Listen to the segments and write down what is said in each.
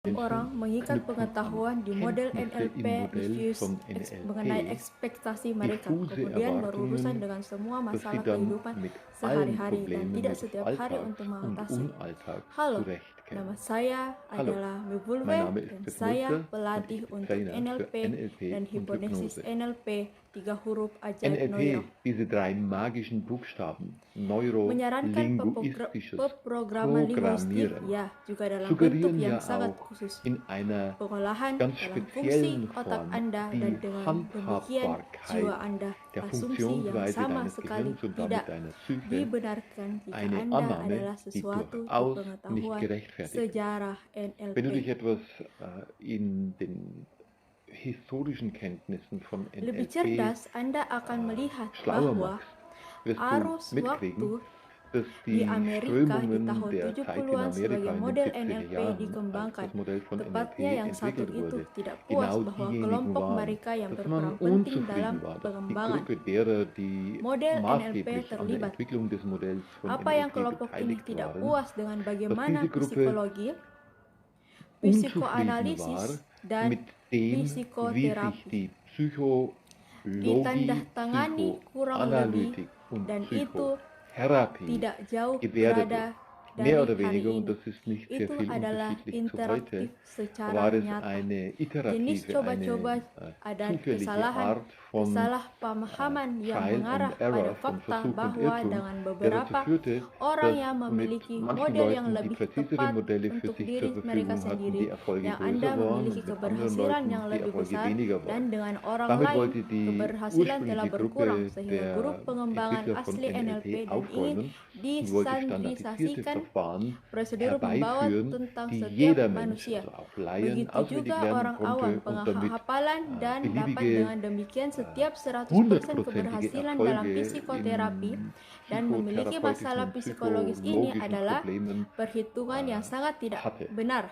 Orang mengikat pengetahuan di model NLP mengenai NLP ekspektasi mereka, diffuse kemudian berurusan Erwartungen, dengan semua dass sie masalah dann kehidupan mit allen sehari-hari dan Problemen tidak des setiap hari Alltags untuk und mengatasi. Unalltags Halo, nama zurechtkämen. saya Hallo, adalah mein Mibulwe Name ist dan saya Bismulke und ich pelatih bin untuk Trainer für NLP NLP dan und hipotesis Hypnose. NLP 3 huruf ajaib Neuro. NLP, diese drei magischen Buchstaben, Menyarankan neurolinguistisches pemrograman linguistik, Programmieren, ya, juga dalam bentuk suggerieren yang ja sangat auch khusus. in einer Pengolahan ganz dalam fungsi speziellen otak Form Anda dan die dengan demikian Handhabbarkeit jiwa Anda, der asumsi yang Funktionsweise sama deines sekali Gehirns und tidak damit deiner Psyche, dibenarkan jika eine Anda Annahme, adalah die sesuatu di durchaus nicht pengetahuan gerechtfertigt ist. sejarah Wenn du dich NLP. etwas in den historischen Kenntnissen von Lebih NLP cerdas, Anda akan melihat schlauer bahwa machst, wirst du arus mitkriegen, waktu dass di die Amerika di Strömungen tahun der Zeit in 70-an sebagai Amerika in den model 70er NLP Jahren, als dikembangkan. das Modell von Tepatnya NLP yang satu entwickelt itu wurde, tidak puas genau bahwa diejenigen kelompok waren, mereka yang dass man berperan penting dalam unzufrieden war, dass die pengembangan Gruppe derer, die model NLP maßgeblich an der terlibat. Entwicklung des Modells von Apa yang NLP kelompok ini beteiligt tidak waren, puas dengan dass bagaimana diese Gruppe psikologi, unzufrieden war psikoanalisis, dan mit dem, wie sich psikoterapi die Psychologie, ditandahtangani kurang lebih, Psychoanalytik und dan itu Psychotherapie tidak jauh gewertet berada ist. dari Mehr oder hari weniger, und ini. das ist nicht sehr Itu viel adalah unterschiedlich zu interaktif heute, secara war es nyata. eine Jenis iterative, coba-coba eine dan zufällige kesalahan, Art von kesalahpahaman yang Trial mengarah and pada Error, von fakta Versuch und bahwa Irrtum, dengan der dazu beberapa führte, orang dass yang mit memiliki manchen model yang Leuten, die lebih präzisere tepat Modelle für untuk sich diri zur mereka Verfügung hatten, sendiri, die Erfolge yang Anda größer waren memiliki und mit anderen keberhasilan Leuten, yang die lebih Erfolge besar, weniger dan waren. dengan orang Damit lain wollte die keberhasilan telah ursprüngliche berkurang, Gruppe sehingga grup der pengembangan Entwickler von asli NLP NLP dan ingin aufräumen und wollte standardisierte distandarisasikan Verfahren prosedur membawa herbeiführen, tentang die setiap jeder Mensch, manusia. also auch Laien, Begitu auswendig juga lernen orang awam, konnte und damit penghafalan, dan dapat beliebige dengan demikian setiap 100% hundertprozentige keberhasilan dalam Erfolge psikoterapi in dan memiliki psychotherapeutischen masalah und psikologis ini psychologischen adalah Problemen perhitungan yang sangat tidak hatte. benar,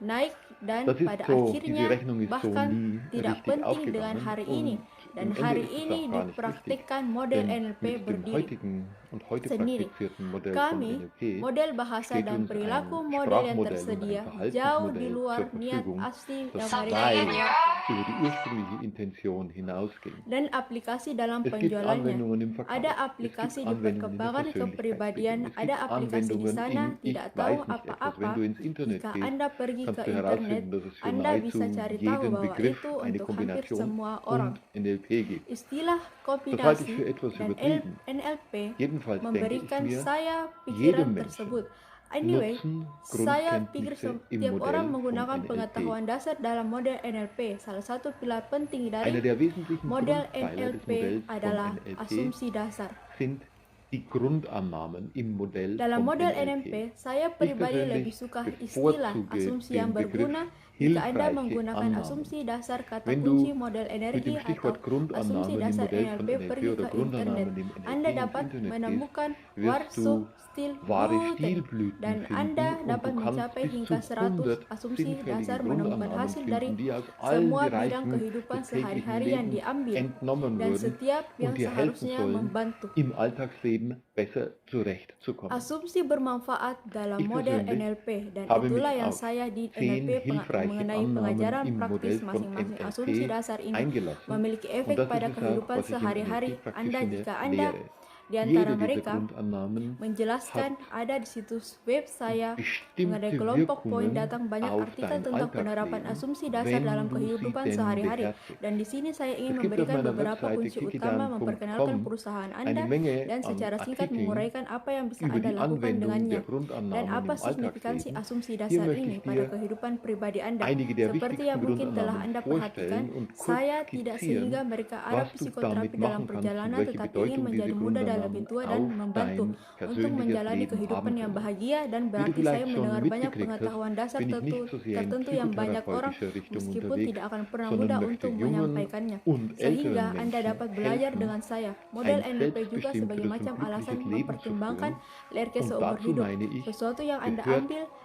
naik, dan Das ist pada so, diese akhirnya Rechnung ist so bahkan nie tidak richtig penting dengan aufgegangen hari ini. und Dan im Ende hari ist es ini auch gar nicht richtig, dipraktikkan model denn NLP mit dem berdiri heutigen und heute sendiri. praktizierten Modell von Kami, NLP model bahasa steht dan uns perilaku ein model yang Sprachmodell und ein tersedia jauh di Verhaltensmodell luar zur niat Verfügung, asli das yang mereka weit keluarkan über die ursprüngliche Intention hinausging. dan aplikasi dalam Es gibt penjualannya. Anwendungen im Verkauf, Ada es gibt aplikasi di Anwendungen in der perkembangan kepribadian, Persönlichkeitsentwicklung, es ada gibt aplikasi di Anwendungen sana in tidak Ich tahu weiß nicht etwas. apa-apa. Wenn du ins Internet Jika gehst, Anda pergi kannst ke du internet, herausfinden, dass es für Anda bisa nahezu cari tahu jeden bahwa Begriff itu eine untuk hampir Kombination semua orang. und NLP gibt. Istilah Das halte ich kombinasi für etwas dan übertrieben. NLP Jedenfalls denke ich memberikan mir, saya jede pikiran Menschen tersebut. Anyway, nutzen saya pikir Grundkenntnisse im setiap orang Modell von menggunakan NLP. pengetahuan dasar dalam model NLP. Salah satu pilar penting Einer dari der wesentlichen model Grundpfeiler des NLP Modells von adalah NLP asumsi dasar. sind die Grundannahmen im Modell Dalam von model NLP. NLP, saya Ich pribadi persönlich lebih suka istilah bevorzuge asumsi den yang Begriff berguna jika Anda hilfreiche menggunakan Annahmen. asumsi dasar kata Wenn kunci du model mit energi dem atau Stichwort asumsi Grundannahmen im dasar Modell von NLP NLP pergi oder ke internet, Grundannahmen im NLP Anda ins dapat Internet menemukan gehst, wirst Warso, du Stil, wahre Guten, Stilblüten dan finden Anda und dapat du kannst mencapai bis hingga zu 100 100 asumsi sinnfällige dasar menemukan Grundannahmen hasil dari finden, die aus allen semua bidang Bereichen kehidupan des täglichen sehari-hari yang Lebens diambil entnommen dan wurden setiap yang und dir helfen seharusnya sollen, membantu. im Alltagsleben besser zurechtzukommen. Asumsi bermanfaat dalam Ich model persönlich NLP, dan habe mich itulah yang auf saya di 10 NLP hilfreiche mengenai Annahmen pengajaran im praktis Modell von masing-masing. Asumsi NLP dasar ini eingelassen memiliki und efek das pada ist es auch, kehidupan was ich im sehari-hari NLP Anda Practitioner jika Anda lehre. di antara Jede dieser mereka Grundannahmen menjelaskan hat ada di situs web saya mengenai bestimmte kelompok poin Wirkungen datang banyak auf artikel dein tentang penerapan Alltagsleben, asumsi dasar dalam wenn du sie kehidupan denn sehari-hari, beherzigst. dan di sini saya Es ingin gibt auf memberikan meiner beberapa Webseite kunci utama memperkenalkan kikidan.com perusahaan eine Anda Menge dan an secara singkat Artikeln menguraikan apa yang bisa über Anda die lakukan Anwendung dengannya der dan Grundannahmen apa im signifikansi Alltagsleben. asumsi Hier dasar möchte ini ich pada dir kehidupan pribadi Anda. einige der Seperti yang wichtigsten mungkin telah Grundannahmen Anda perhatikan, vorstellen und kurz saya tidak sehingga skizzieren, mereka arah was du psikoterapi damit dalam machen kannst und perjalanan, welche tetapi ingin Bedeutung menjadi diese muda dan lebih Grundannahmen tua dan auf membantu dein untuk persönliches menjalani Leben kehidupan haben yang können. bahagia, dan Wie du berarti saya vielleicht schon mendengar banyak mitgekriegt hast, pengetahuan dasar bin ich nicht so sehr in tertentu yang banyak orang psychotherapeutischer Richtung meskipun unterwegs, tidak akan pernah sondern mudah möchte untuk jungen menyampaikannya, und sehingga älteren Anda Menschen dapat belajar helfen, dengan saya. Model ein NLP juga sebagai selbstbestimmteres und macam alasan glückliches Leben zu mempertimbangkan führen. lerke Und seumur dazu hidup, meine ich, sesuatu yang Anda gehört ambil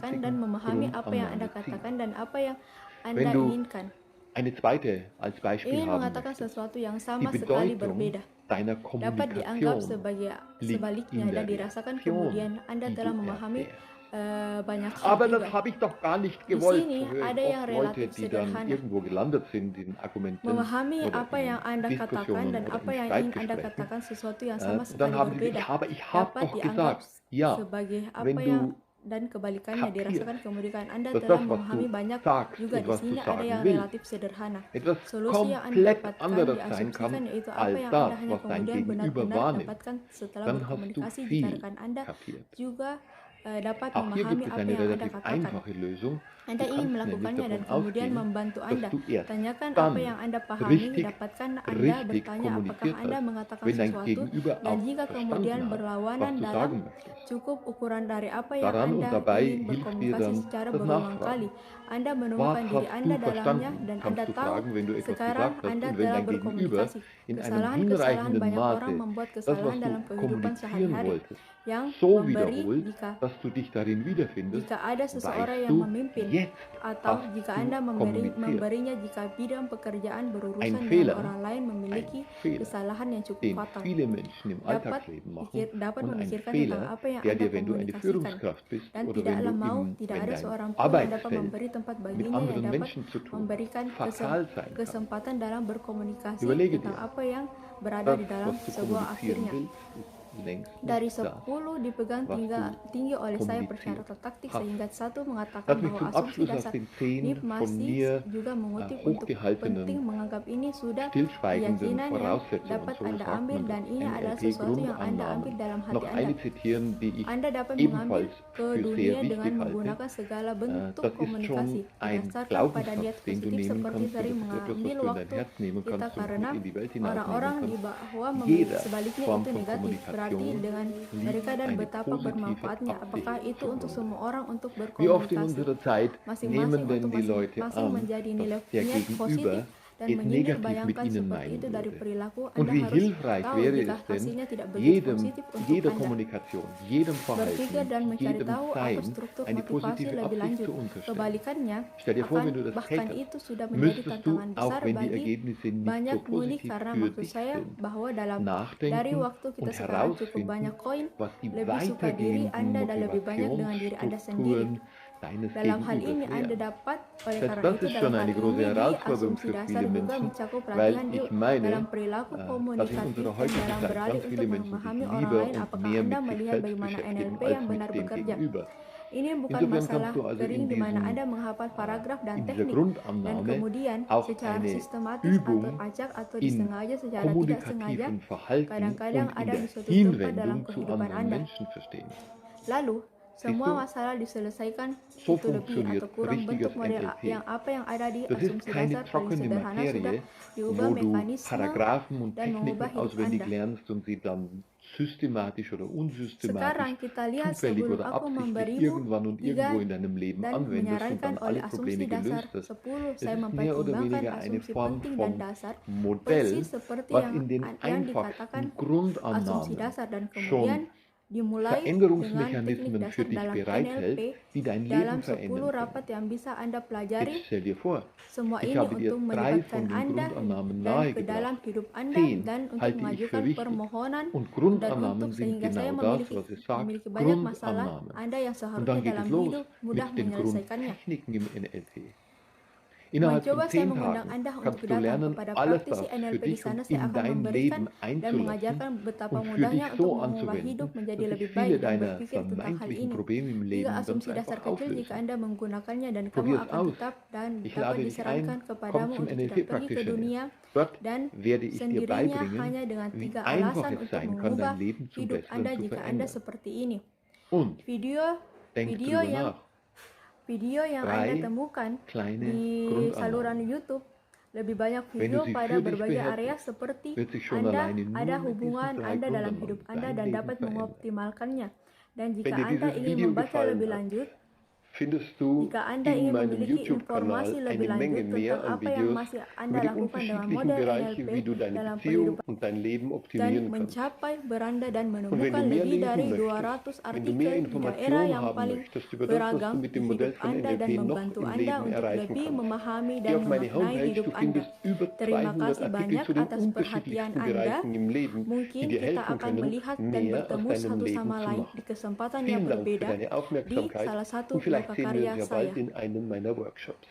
katakan dan memahami apa yang Anda katakan dan apa yang Anda Wenn du inginkan. eine zweite als Beispiel Ingin haben mengatakan möchtest. sesuatu yang Die sama sekali Bedeutung berbeda deiner dapat dianggap Kommunikation liegt sebaliknya in dan der dirasakan Reaktion, kemudian Anda die telah du memahami erfährst. banyak hal Aber das juga. habe ich doch gar nicht Di gewollt. sini So höre ada ich yang oft Leute, relatif die dann sederhana. irgendwo gelandet sind in Argumenten Memahami oder apa yang in Anda katakan Diskussionen dan oder apa in yang ingin Anda Streitgesprächen. katakan sesuatu yang sama Und dann sekali haben sie berbeda gesagt, ich habe dapat doch dianggap gesagt, ja, sebagai apa wenn yang du dan kebalikannya kapierst, dirasakan kemudian Anda dass telah das, was memahami du banyak sagst juga. und Di was du sini ada sagen yang willst, relatif sederhana. etwas Solusi yang Anda komplett dapatkan anderes sein diasumsikan kann yaitu apa als yang das, Anda hanya was dein kemudian Gegenüber benar-benar wahrnimmt, dapatkan setelah dann hast du berkomunikasi viel dikarenakan Anda kapiert. juga dapat Auch hier memahami gibt es apa eine yang Anda relativ katakan. einfache Lösung. Anda Du ingin kannst nämlich melakukannya dan davon kemudian ausgehen, membantu dass Anda. du erst Tanyakan apa dann yang Anda pahami, richtig dapatkan Anda kommuniziert bertanya apakah Anda hast, mengatakan wenn dein sesuatu, Gegenüber dan auch jika verstanden kemudian hat, berlawanan was du dalam sagen möchtest. cukup ukuran dari apa yang Daran und Anda dabei ingin hilft dir berkomunikasi dann secara das berulang Nachfragen. kali. Anda Was menemukan diri hast Anda du dalamnya verstanden? dan Kannst Anda du tahu fragen, wenn du etwas sekarang gesagt hast. Anda Und wenn telah dein Gegenüber berkomunikasi. in einem Kesalahan-kesalahan hinreichenden banyak orang Maße membuat das, was kesalahan du dalam kehidupan kommunizieren sehari-hari, wolltest, yang so memberi wiederholt, dass du dich darin wiederfindest, jika ada seseorang weißt yang du, memimpin, jetzt atau hast jika du Anda kommuniziert. memberinya jika bidang pekerjaan Ein berurusan dengan Fehler, orang lain memiliki ein Fehler, kesalahan yang cukup den fatal. viele Menschen im Alltagsleben machen Dapat und ein memikirkan tentang Fehler, apa yang der Anda dir, wenn du eine komunikasikan. Führungskraft bist Dan oder wenn tidaklah du mau, tidak wenn ada dein seorang pun yang dapat Arbeitsfeld memberi tempat mit baginya yang anderen dapat Menschen zu tun memberikan fatal sein kann. kesempatan dalam berkomunikasi Überlege tentang dir, apa yang berada das, di dalam was du sebuah kommunizieren akhirnya. willst, ist längst Dari nicht das, 10 dipegang was du tinggi oleh saya kommuniziert persyaratan taktik, hast. sehingga satu mengatakan Lass mich bahwa zum asumsi Abschluss aus dasar den 10 NIP von masih mir juga mengutip untuk hochgehaltenen, penting menganggap ini sudah stillschweigenden keyakinan yang Voraussetzungen, dapat so Anda sagt ambil, man dan das, ini adalah sesuatu yang Anda ambil NLP dalam hati noch Anda. eine zitieren, die ich Anda dapat mengambil ebenfalls ke für dunia sehr dengan wichtig halte. menggunakan segala bentuk Das ist komunikasi schon ein berdasarkan pada niat Glaubenssatz, den du positif, nehmen seperti kannst, sering und das ist etwas, was mengambil du in dein waktu Herz nehmen kita, kannst und karena mit in die Welt orang-orang hinausnehmen di kannst. bawah memiliki Jeder sebaliknya Form itu von negatif, berarti Kommunikation dengan liegt mereka dan eine betapa positive bermanfaatnya. Apakah Absicht itu untuk zugrunde. semua orang untuk Wie oft in berkomunikasi unserer Zeit masing-masing nehmen denn untuk die Leute masing-masing an, menjadi dass nilai der niat positif Gegenüber dan es menyindir negativ mit bayangkan ihnen seperti meinen itu dari würde. perilaku. Und Anda wie harus hilfreich tahu wäre jika es denn, hasilnya tidak begitu positif untuk jeder Anda. Kommunikation, jedem Berpikir Verhalten, dan mencari jedem tahu apa Sein struktur eine motivasi positive lebih Absicht lanjut. zu unterstellen. Kebalikannya, Stell dir vor, wenn du das bahkan tätest, itu sudah menjadi müsstest du, tantangan besar auch wenn die bagi Ergebnisse nicht banyak so mudi, positiv karena für maksud dich saya sind, bahwa dari nachdenken waktu kita und sekarang cukup banyak herausfinden, koin, was die lebih suka diri Anda weitergehenden dan lebih banyak dengan diri Anda sendiri. Motivationsstrukturen deines Dalam hal ini Gegenübers Anda wären. dapat, oleh Selbst karena das itu ist dalam schon hal eine große ini Herausforderung asumsi für dasar viele juga Menschen, mencakup weil perhatian ich dalam meine, perilaku dass in komunikatif unserer dan heutigen dalam Zeit beralih ganz untuk viele Menschen memahami sich orang lieber lain. und Apakah mehr Anda mit sich melihat selbst bagaimana beschäftigen NLP als yang mit benar dem bekerja? Gegenüber. Ini bukan Insofern masalah kannst du also kering in di mana Anda diesem menghafal paragraf dan in dieser teknik, dan Grundannahme kemudian auch secara eine sistematis atau Übung acak atau in disengaja secara tidak sengaja kommunikativen Verhalten kadang-kadang und in ada der di suatu tempat dalam Hinwendung zu kehidupan anderen Anda. Menschen verstehen. Lalu, Siehst semua du, masalah diselesaikan so itu lebih funktioniert atau kurang richtiges bentuk model NLP. yang apa yang ada di Das ist asumsi keine dasar paling trockene sederhana sudah Materie, diubah wo du mekanisme Paragraphen und dan mengubah Techniken hidup auswendig Anda. lernst und sie dann systematisch oder Sekarang unsystematisch, kita lihat, zufällig sebelum oder aku absichtlich memberimu irgendwann und 3 irgendwo in deinem Leben dan anwendest und menyarankan dann oleh alle asumsi Probleme dasar gelöst hast. 10, Es saya ist mehr oder mempertimbangkan weniger eine asumsi Form penting dan von dasar, Modell, persis seperti was in den yang dikatakan einfachsten asumsi Grundannahmen dasar, dan schon kemudian dimulai dengan teknik Veränderungsmechanismen dasar für dich dalam bereithält, NLP. die dein Dalam Leben verändern 10 rapat können. yang bisa Anda pelajari, Jetzt stell dir vor, semua ich ini habe dir untuk 3 melibatkan von den Anda Grundannahmen dan ke dalam nahegebracht. hidup Anda 10 dan untuk halte ich mengajukan für wichtig. permohonan Und dan Grundannahmen untuk, sind sehingga saya genau das, was es sagt, memiliki banyak masalah Grundannahmen. Anda yang Und seharusnya dann geht dalam es los hidup mudah mit den menyelesaikannya. Grundtechniken im NLP. Innerhalb von Mencoba saya 10 mengundang Tagen Anda untuk kannst du datang lernen, kepada alles praktisi das für NLP di dich, sana. um Saya in akan dein memberikan Leben dan einzulassen mengajarkan betapa und für mudahnya dich untuk so mengubah anzuwenden, hidup menjadi dass sich lebih viele baik dan deiner berpikir tentang hal vermeintlichen ini. Probleme im Leben Tiga ganz asumsi einfach dasar kecil, jika auflösen. Anda menggunakannya dan kamu Probier's akan aus. tetap dan Ich dapat lade dich disarankan ein, komm kepadamu zum untuk tidak NLP pergi ke Practitioner. dunia Dort dan werde ich dir sendirinya beibringen, hanya dengan wie 3 einfach alasan es untuk sein kann, mengubah dein Leben zum hidup Besseren Anda zu jika Anda verändern. seperti ini. Und Video denk video drüber yang nach. Video yang Anda 3 temukan kleine di saluran Grundannahmen. YouTube lebih banyak Wenn du video sie pada für dich berbagai area beherzigst, seperti wird sich schon Anda alleine nur ada mit diesen hubungan 3 Anda dalam hidup Grundannahmen Anda dein dan Leben dapat verändern. mengoptimalkannya. Dan Wenn jika dir Anda dieses ingin Video membaca gefallen lebih hat, lanjut, findest du Jika Anda in ingin meinem memiliki YouTube-Kanal informasi eine lebih Menge lanjut mehr tentang an apa yang Videos masih über Anda die lakukan dalam unterschiedlichen model Bereiche, NLP wie du deine dalam Beziehung kehidupan und dein Leben dan optimieren kannst. mencapai beranda dan Und wenn du menemukan mehr lebih lesen dari möchtest, 200 wenn du mehr artikel di daerah Informationen yang haben paling möchtest über das, was du beragam mit di dem Modell hidup von Anda dan NLP noch membantu im Anda Leben untuk erreichen lebih kannst. memahami Geh dan auf meine memaknai Homepage, hidup du Anda. findest über Terima 200 kasih Artikel banyak zu den atas perhatian unterschiedlichsten Anda. Bereichen im Leben, die Mungkin dir kita helfen akan können, melihat dan mehr aus bertemu deinem satu Leben sama zu lain machen. di kesempatan yang Vielen Dank für berbeda deine di Aufmerksamkeit salah satu und vielleicht sehen wir lokakarya uns ja bald saya. in einem meiner Workshops.